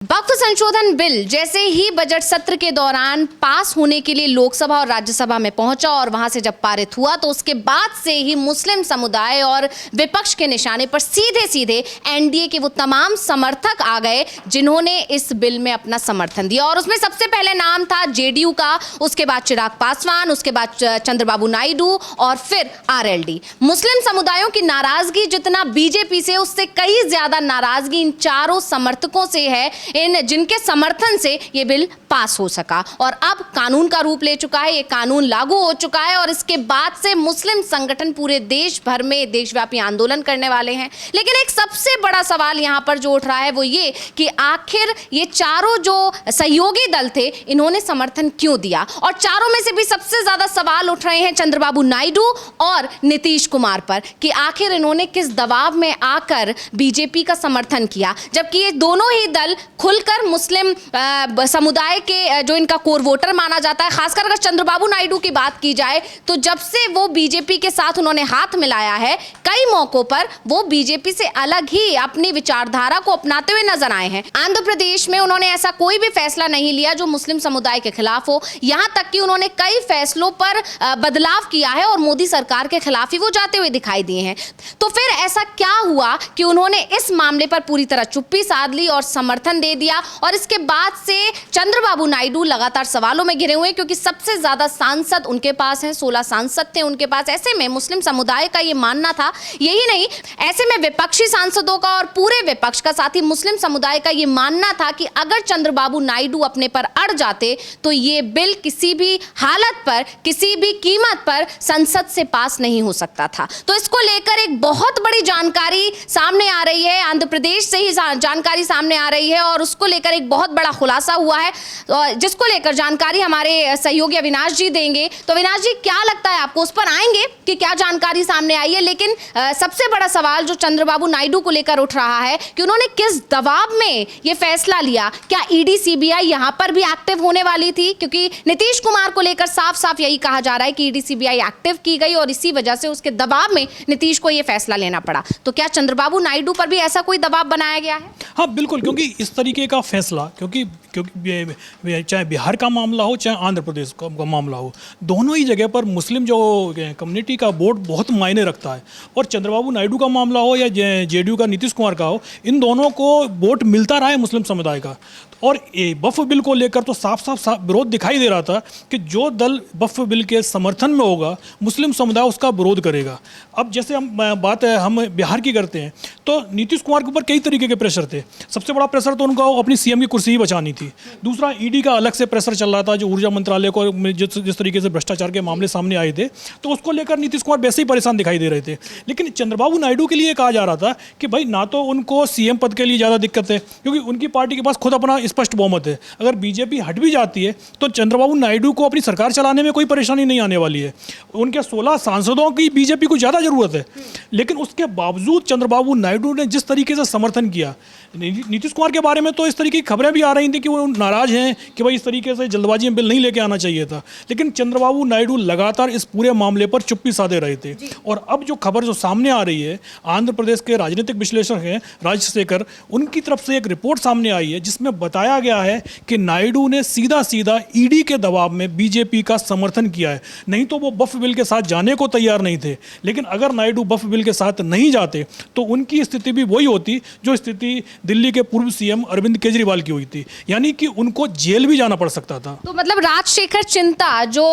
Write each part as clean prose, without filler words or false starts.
वक्फ संशोधन बिल जैसे ही बजट सत्र के दौरान पास होने के लिए लोकसभा और राज्यसभा में पहुंचा और वहां से जब पारित हुआ तो उसके बाद से ही मुस्लिम समुदाय और विपक्ष के निशाने पर सीधे सीधे एनडीए के वो तमाम समर्थक आ गए जिन्होंने इस बिल में अपना समर्थन दिया। और उसमें सबसे पहले नाम था जेडीयू का, उसके बाद चिराग पासवान, उसके बाद चंद्रबाबू नायडू और फिर आरएलडी। मुस्लिम समुदायों की नाराजगी जितना बीजेपी से, उससे कई ज्यादा नाराजगी इन चारों समर्थकों से है, इन जिनके समर्थन से ये बिल पास हो सका और अब कानून का रूप ले चुका है, ये कानून लागू हो चुका है और इसके बाद से मुस्लिम संगठन पूरे देश भर में देशव्यापी आंदोलन करने वाले हैं। लेकिन एक सबसे बड़ा सवाल यहाँ पर जो उठ रहा है वो ये कि आखिर ये चारों जो सहयोगी दल थे इन्होंने समर्थन क्यों दिया। और चारों में से भी सबसे ज्यादा सवाल उठ रहे हैं चंद्रबाबू नायडू और नीतीश कुमार पर कि आखिर इन्होंने किस दबाव में आकर बीजेपी का समर्थन किया, जबकि ये दोनों ही दल खुलकर मुस्लिम समुदाय के जो इनका कोर वोटर माना जाता है। खासकर अगर चंद्रबाबू नायडू की बात की जाए तो जब से वो बीजेपी के साथ उन्होंने हाथ मिलाया है, कई मौकों पर वो बीजेपी से अलग ही अपनी विचारधारा को अपनाते हुए नजर आए हैं। आंध्र प्रदेश में उन्होंने ऐसा कोई भी फैसला नहीं लिया जो मुस्लिम समुदाय के खिलाफ हो, यहां तक कि उन्होंने कई फैसलों पर बदलाव किया है और मोदी सरकार के खिलाफ ही वो जाते हुए दिखाई दिए हैं। तो फिर ऐसा क्या हुआ कि उन्होंने इस मामले पर पूरी तरह चुप्पी साध ली और समर्थन दे दिया और इसके बाद से चंद्रबाबू नायडू लगातार सवालों में घिरे हुए क्योंकि सबसे ज्यादा सांसद उनके पास हैं, 16 सांसद थे उनके पास। ऐसे में मुस्लिम समुदाय का ये मानना था, यही नहीं, ऐसे में विपक्षी सांसदों का और पूरे विपक्ष का, साथ ही मुस्लिम समुदाय का ये मानना था कि अगर चंद्रबाबू नायडू अपने पर अड़ जाते तो ये बिल किसी भी हालत पर, किसी भी कीमत पर संसद से पास नहीं हो सकता था। तो इसको लेकर एक बहुत बड़ी जानकारी सामने आ रही है, आंध्र प्रदेश से ही जानकारी सामने आ रही है और उसको लेकर एक बहुत बड़ा खुलासा हुआ है जिसको लेकर जानकारी हमारे सहयोगी अविनाश जी देंगे। तो अविनाश जी, क्या लगता है आपको, उस पर आएंगे कि क्या जानकारी सामने आई है, लेकिन सबसे बड़ा सवाल जो चंद्रबाबू नायडू को लेकर उठ रहा है कि उन्होंने किस दबाव में ये फैसला लिया। क्या ईडी सीबीआई यहां पर भी एक्टिव होने वाली थी, क्योंकि नीतीश कुमार को लेकर साफ साफ यही कहा जा रहा है कि ईडी सीबीआई एक्टिव की गई और इसी वजह से उसके दबाव में नीतीश को यह फैसला लेना पड़ा। तो क्या चंद्रबाबू नायडू पर भी ऐसा कोई दबाव बनाया गया है? हाँ बिल्कुल, क्योंकि इस तरीके का फैसला, क्योंकि चाहे बिहार का मामला हो चाहे आंध्र प्रदेश का मामला हो, दोनों ही जगह पर मुस्लिम जो कम्युनिटी का वोट बहुत मायने रखता है। और चंद्रबाबू नायडू का मामला हो या जेडीयू का नीतीश कुमार का हो, इन दोनों को वोट मिलता रहा है मुस्लिम समुदाय का। और वक्फ बिल को लेकर तो साफ साफ विरोध दिखाई दे रहा था कि जो दल वक्फ बिल के समर्थन में होगा मुस्लिम समुदाय उसका विरोध करेगा। अब जैसे हम बिहार की करते हैं तो नीतीश कुमार के ऊपर कई तरीके के प्रेशर थे। सबसे बड़ा प्रेशर तो उनको अपनी सीएम की कुर्सी ही बचानी थी। दूसरा, ईडी का अलग से प्रेशर चल रहा था, जो ऊर्जा मंत्रालय को जिस तरीके से भ्रष्टाचार के मामले सामने आए थे तो उसको लेकर नीतीश कुमार वैसे ही परेशान दिखाई दे रहे थे। लेकिन चंद्रबाबू नायडू के लिए कहा जा रहा था कि भाई ना तो उनको सीएम पद के लिए ज़्यादा दिक्कत है क्योंकि उनकी पार्टी के पास खुद अपना स्पष्ट बहुमत है। अगर बीजेपी हट भी जाती है तो चंद्रबाबू नायडू को अपनी सरकार चलाने में कोई परेशानी नहीं आने वाली है। उनके 16 सांसदों की बीजेपी को ज़्यादा जरूरत है। लेकिन उसके बावजूद चंद्रबाबू नायडू ने जिस तरीके से समर्थन किया, नीतीश कुमार के बारे में तो इस तरीके की खबरें भी आ रही थी कि वो नाराज हैं कि भाई इस तरीके से जल्दबाजी में बिल नहीं लेके आना चाहिए था। लेकिन चंद्रबाबू नायडू लगातार इस पूरे मामले पर चुप्पी साधे रहे थे। और अब जो खबर जो सामने आ रही है, आंध्र प्रदेश के राजनीतिक विश्लेषक हैं राजशेखर, उनकी तरफ से एक रिपोर्ट सामने आई है जिसमें बताया गया है कि नायडू ने सीधा सीधा ईडी के दबाव में बीजेपी का समर्थन किया है। नहीं तो वो वक्फ बिल के साथ जाने को तैयार नहीं थे। लेकिन अगर नायडू वक्फ बिल के साथ नहीं जाते तो उनकी स्थिति भी वही होती जो स्थिति दिल्ली के पूर्व सीएम अरविंद केजरीवाल की हुई थी, यानी कि उनको जेल भी जाना पड़ सकता था। तो मतलब राजशेखर चिंता जो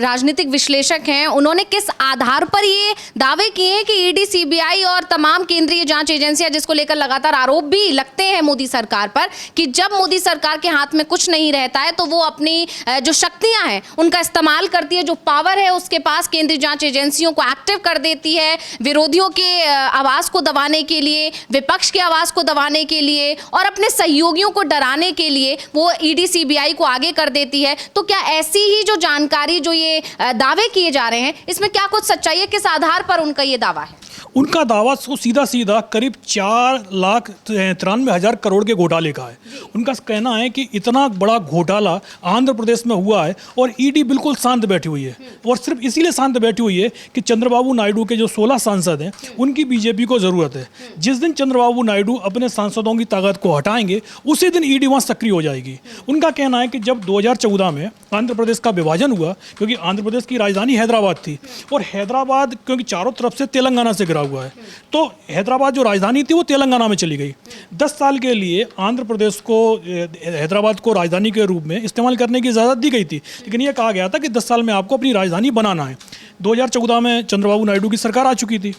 राजनीतिक विश्लेषक हैं, उन्होंने किस आधार पर ये दावे किए हैं कि ईडी सीबीआई और तमाम केंद्रीय जांच एजेंसियां, जिसको लेकर लगातार आरोप भी लगते हैं मोदी सरकार पर कि जब मोदी सरकार के हाथ में कुछ नहीं रहता है तो वो अपनी जो शक्तियां हैं उनका इस्तेमाल करती है, जो पावर है उसके पास केंद्रीय जांच एजेंसियों को एक्टिव कर देती है, विरोधियों के आवाज को दबाने के लिए, विपक्ष की आवाज को दबाने के लिए और अपने सहयोगियों को डराने के लिए वो ईडी सीबीआई को आगे कर देती है। तो क्या ऐसी ही जो जानकारी, जो ये दावे किए जा रहे हैं, इसमें क्या कुछ सच्चाई है? किस आधार पर उनका ये दावा है? उनका दावा तो सीधा सीधा करीब 4,93,000 करोड़ के घोटाले का है। उनका कहना है कि इतना बड़ा घोटाला आंध्र प्रदेश में हुआ है और ईडी बिल्कुल शांत बैठी हुई है, और सिर्फ इसीलिए शांत बैठी हुई है कि चंद्रबाबू नायडू के जो 16 सांसद हैं उनकी बीजेपी को ज़रूरत है। जिस दिन चंद्रबाबू नायडू अपने सांसदों की ताकत को हटाएंगे उसी दिन ईडी वहाँ सक्रिय हो जाएगी। उनका कहना है कि जब 2014 में आंध्र प्रदेश का विभाजन हुआ, क्योंकि आंध्र प्रदेश की राजधानी हैदराबाद थी और हैदराबाद क्योंकि चारों तरफ से तेलंगाना से घिरा हुआ है, तो हैदराबाद जो राजधानी थी वो तेलंगाना में चली गई। 10 साल के लिए आंध्र प्रदेश को हैदराबाद को राजधानी के रूप में इस्तेमाल करने की इजाज़त दी गई थी, लेकिन ये कहा गया था कि 10 साल में आपको अपनी राजधानी बनाना है। 2014 में चंद्रबाबू नायडू की सरकार आ चुकी थी,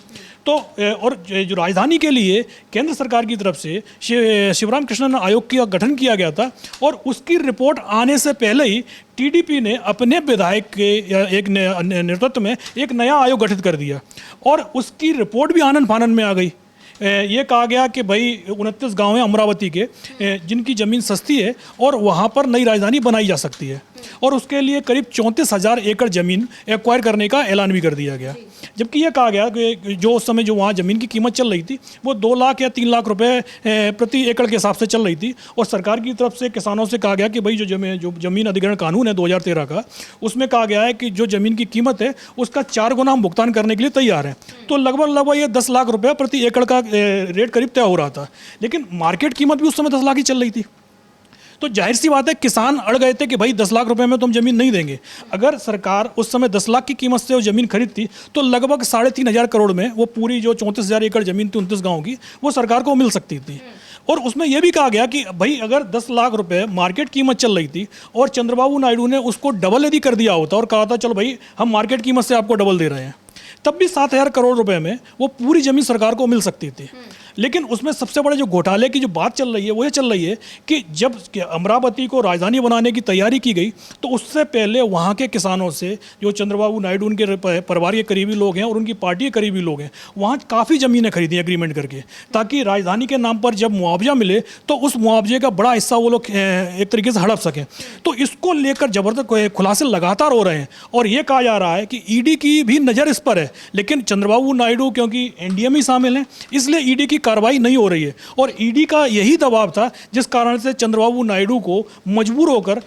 तो और जो राजधानी के लिए केंद्र सरकार की तरफ से शिवराम कृष्णन आयोग का गठन किया गया था, और उसकी रिपोर्ट आने से पहले ही टीडीपी ने अपने विधायक के एक नेतृत्व में एक नया आयोग गठित कर दिया, और उसकी रिपोर्ट भी आनन फानन में आ गई। ये कहा गया कि भाई 29 गांव हैं अमरावती के जिनकी ज़मीन सस्ती है और वहाँ पर नई राजधानी बनाई जा सकती है, और उसके लिए करीब 34,000 एकड़ ज़मीन एक्वायर करने का ऐलान भी कर दिया गया। जबकि ये कहा गया कि जो उस समय जो वहाँ ज़मीन की कीमत चल रही थी वो 2 लाख या 3 लाख रुपए प्रति एकड़ के हिसाब से चल रही थी, और सरकार की तरफ से किसानों से कहा गया कि भाई जो ज़मीन अधिग्रहण कानून है 2013 का, उसमें कहा गया है कि जो ज़मीन की कीमत है उसका 4 गुना हम भुगतान करने के लिए तैयार हैं। तो लगभग ये 10 लाख रुपये प्रति एकड़ का रेट करीब तय हो रहा था, लेकिन मार्केट कीमत भी उस समय 10 लाख ही चल रही थी। तो जाहिर सी बात है किसान अड़ गए थे कि भाई 10 लाख रुपए में तो हम ज़मीन नहीं देंगे। अगर सरकार उस समय 10 लाख की कीमत से वो ज़मीन खरीदती तो लगभग 3,500 करोड़ में वो पूरी जो 34,000 एकड़ ज़मीन थी 29 गाँव की वो सरकार को मिल सकती थी। और उसमें यह भी कहा गया कि भाई अगर 10 लाख रुपए मार्केट कीमत चल रही थी और चंद्रबाबू नायडू ने उसको डबल यदि कर दिया होता और कहा था चलो भाई हम मार्केट कीमत से आपको डबल दे रहे हैं, तब भी 7,000 करोड़ रुपए में वो पूरी ज़मीन सरकार को मिल सकती थी। लेकिन उसमें सबसे बड़े जो घोटाले की जो बात चल रही है वो ये चल रही है कि जब अमरावती को राजधानी बनाने की तैयारी की गई तो उससे पहले वहाँ के किसानों से, जो चंद्रबाबू नायडू उनके परिवार के करीबी लोग हैं और उनकी पार्टी के करीबी लोग हैं, वहाँ काफ़ी ज़मीनें खरीदी एग्रीमेंट करके, ताकि राजधानी के नाम पर जब मुआवजा मिले तो उस मुआवजे का बड़ा हिस्सा वो लोग एक तरीके से हड़प सकें। तो इसको लेकर ज़बरदस्त खुलासे लगातार हो रहे हैं, और ये कहा जा रहा है कि ईडी की भी नज़र इस पर है, लेकिन चंद्रबाबू नायडू क्योंकि एनडीए में ही शामिल हैं इसलिए ईडी की कार्रवाई नहीं हो रही है, और ईडी का यही दबाव था जिस कारण से चंद्रबाबू नायडू को मजबूर होकर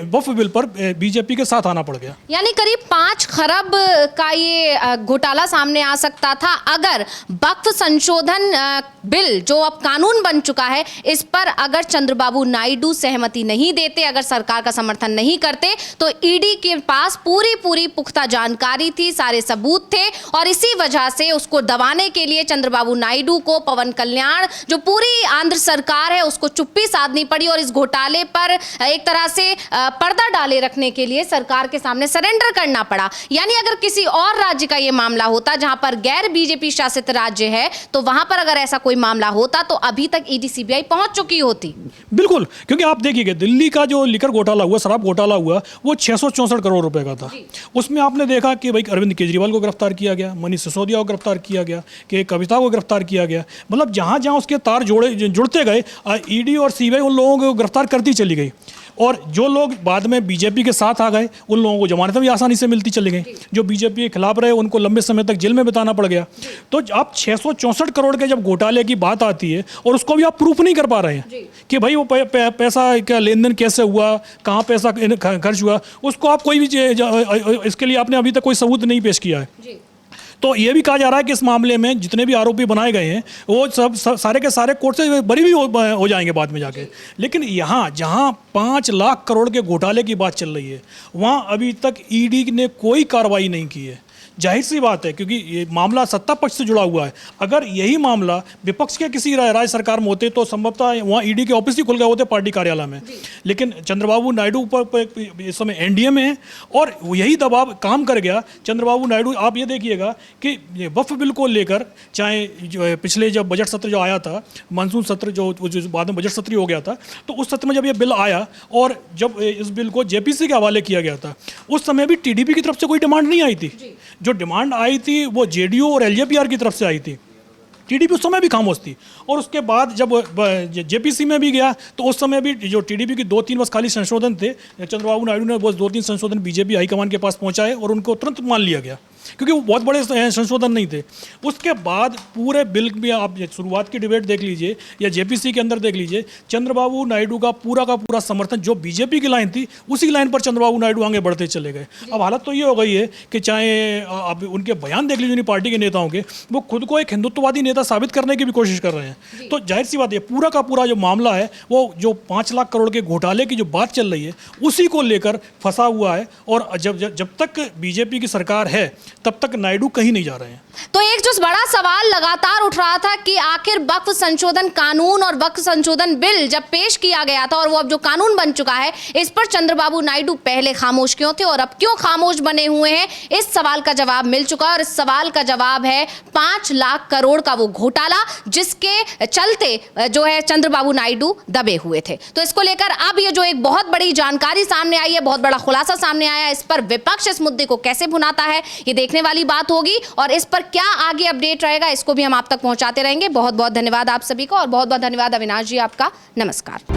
वक्फ बिल पर बीजेपी के साथ आना पड़ गया। यानी करीब 5 खरब का ये घोटाला सामने आ सकता था अगर वक्फ संशोधन बिल जो अब कानून बन चुका है इस पर अगर चंद्रबाबू नायडू सहमति नहीं देते, अगर सरकार का समर्थन नहीं करते, तो ईडी के पास पूरी पुख्ता जानकारी थी, सारे सबूत थे, और इसी वजह से उसको दबाने के लिए चंद्रबाबू नायडू को पवन कल्याण जो पूरी आंध्र सरकार है उसको चुप्पी साधनी पड़ी, और इस घोटाले पर एक तरह से पर्दा डाले रखने के लिए सरकार के सामने सरेंडर करना पड़ा। यानी अगर किसी और राज्य का यह मामला होता जहां पर गैर बीजेपी शासित राज्य है, तो वहां पर अगर ऐसा कोई मामला होता तो अभी तक ईडी सीबीआई पहुंच चुकी होती। बिल्कुल, क्योंकि आप देखिए दिल्ली का जो लिकर घोटाला हुआ, शराब घोटाला हुआ, वो 664 करोड़ रुपए का था। उसमें आपने देखा कि भाई अरविंद केजरीवाल को गिरफ्तार किया गया, मनीष सिसोदिया को गिरफ्तार किया गया, कि कविता को गिरफ्तार किया गया, मतलब जहाँ जहाँ उसके तार जुड़ते गए ईडी और सीबीआई उन लोगों को गिरफ्तार करती चली गई, और जो लोग बाद में बीजेपी के साथ आ गए उन लोगों को जमानतें भी आसानी से मिलती चली गई, जो बीजेपी के खिलाफ रहे उनको लंबे समय तक जेल में बिताना पड़ गया। तो आप 664 करोड़ के जब घोटाले की बात आती है और उसको भी आप प्रूफ नहीं कर पा रहे हैं कि भाई वो पैसा क्या लेन देन कैसे हुआ, कहाँ पैसा खर्च हुआ, उसको आप कोई भी इसके लिए आपने अभी तक कोई सबूत नहीं पेश किया है। तो ये भी कहा जा रहा है कि इस मामले में जितने भी आरोपी बनाए गए हैं वो सब सारे के सारे कोर्ट से बरी भी हो जाएंगे बाद में जाके। लेकिन यहाँ जहाँ 5 लाख करोड़ के घोटाले की बात चल रही है वहाँ अभी तक ईडी ने कोई कार्रवाई नहीं की है। जाहिर सी बात है क्योंकि ये मामला सत्ता पक्ष से जुड़ा हुआ है। अगर यही मामला विपक्ष के किसी राज्य सरकार में होते तो संभवतः वहाँ ईडी के ऑफिस ही खुल गए होते पार्टी कार्यालय में, लेकिन चंद्रबाबू नायडू पर इस समय एनडीए में है और यही दबाव काम कर गया। चंद्रबाबू नायडू, आप ये देखिएगा कि वक्फ बिल को लेकर, चाहे जो पिछले जब बजट सत्र जो आया था, मानसून सत्र जो बाद में बजट सत्र हो गया था, तो उस सत्र में जब ये बिल आया और जब इस बिल को जेपीसी के हवाले किया गया था, उस समय भी टीडीपी की तरफ से कोई डिमांड नहीं आई थी। जो डिमांड आई थी वो जेडीयू और एलजेपीआर की तरफ से आई थी। टीडीपी उस समय भी खामोश थी। और उसके बाद जब जेपीसी में भी गया तो उस समय भी जो टीडीपी की 2-3 बस खाली संशोधन थे, चंद्रबाबू नायडू ने बस 2-3 संशोधन बीजेपी हाईकमान के पास पहुंचाए और उनको तुरंत मान लिया गया। क्योंकि वो बहुत बड़े संशोधन नहीं थे। उसके बाद पूरे बिल में आप शुरुआत की डिबेट देख लीजिए या जेपीसी के अंदर देख लीजिए, चंद्रबाबू नायडू का पूरा समर्थन जो बीजेपी की लाइन थी उसी लाइन पर चंद्रबाबू नायडू आगे बढ़ते चले गए। अब हालत तो ये हो गई है कि चाहे आप उनके बयान देख लीजिए उन्हीं पार्टी के नेताओं के, वो खुद को एक हिंदुत्ववादी नेता साबित करने की भी कोशिश कर रहे हैं। तो जाहिर सी बात है पूरा का पूरा जो मामला है वो जो 5 लाख करोड़ के घोटाले की जो बात चल रही है उसी को लेकर फंसा हुआ है। और जब तक बीजेपी की सरकार है तब तक नायडू कहीं नहीं जा रहे हैं। तो एक जो बड़ा सवाल लगातार उठ रहा था कि आखिर वक्फ संशोधन कानून और वक्फ संशोधन बिल जब पेश किया गया था और वो अब जो कानून बन चुका है, इस पर चंद्रबाबू नायडू पहले खामोश क्यों थे और अब क्यों खामोश बने हुए हैं, इस सवाल का जवाब मिल चुका है। और इस सवाल का जवाब है 5 लाख करोड़ का वो घोटाला जिसके चलते जो है चंद्रबाबू नायडू दबे हुए थे। तो इसको लेकर अब ये जो एक बहुत बड़ी जानकारी सामने आई है, बहुत बड़ा खुलासा सामने आया, इस पर विपक्ष इस मुद्दे को कैसे भुनाता है ये देखने वाली बात होगी और इस पर क्या आगे अपडेट रहेगा इसको भी हम आप तक पहुंचाते रहेंगे। बहुत बहुत धन्यवाद आप सभी को और बहुत बहुत धन्यवाद अविनाश जी आपका। नमस्कार।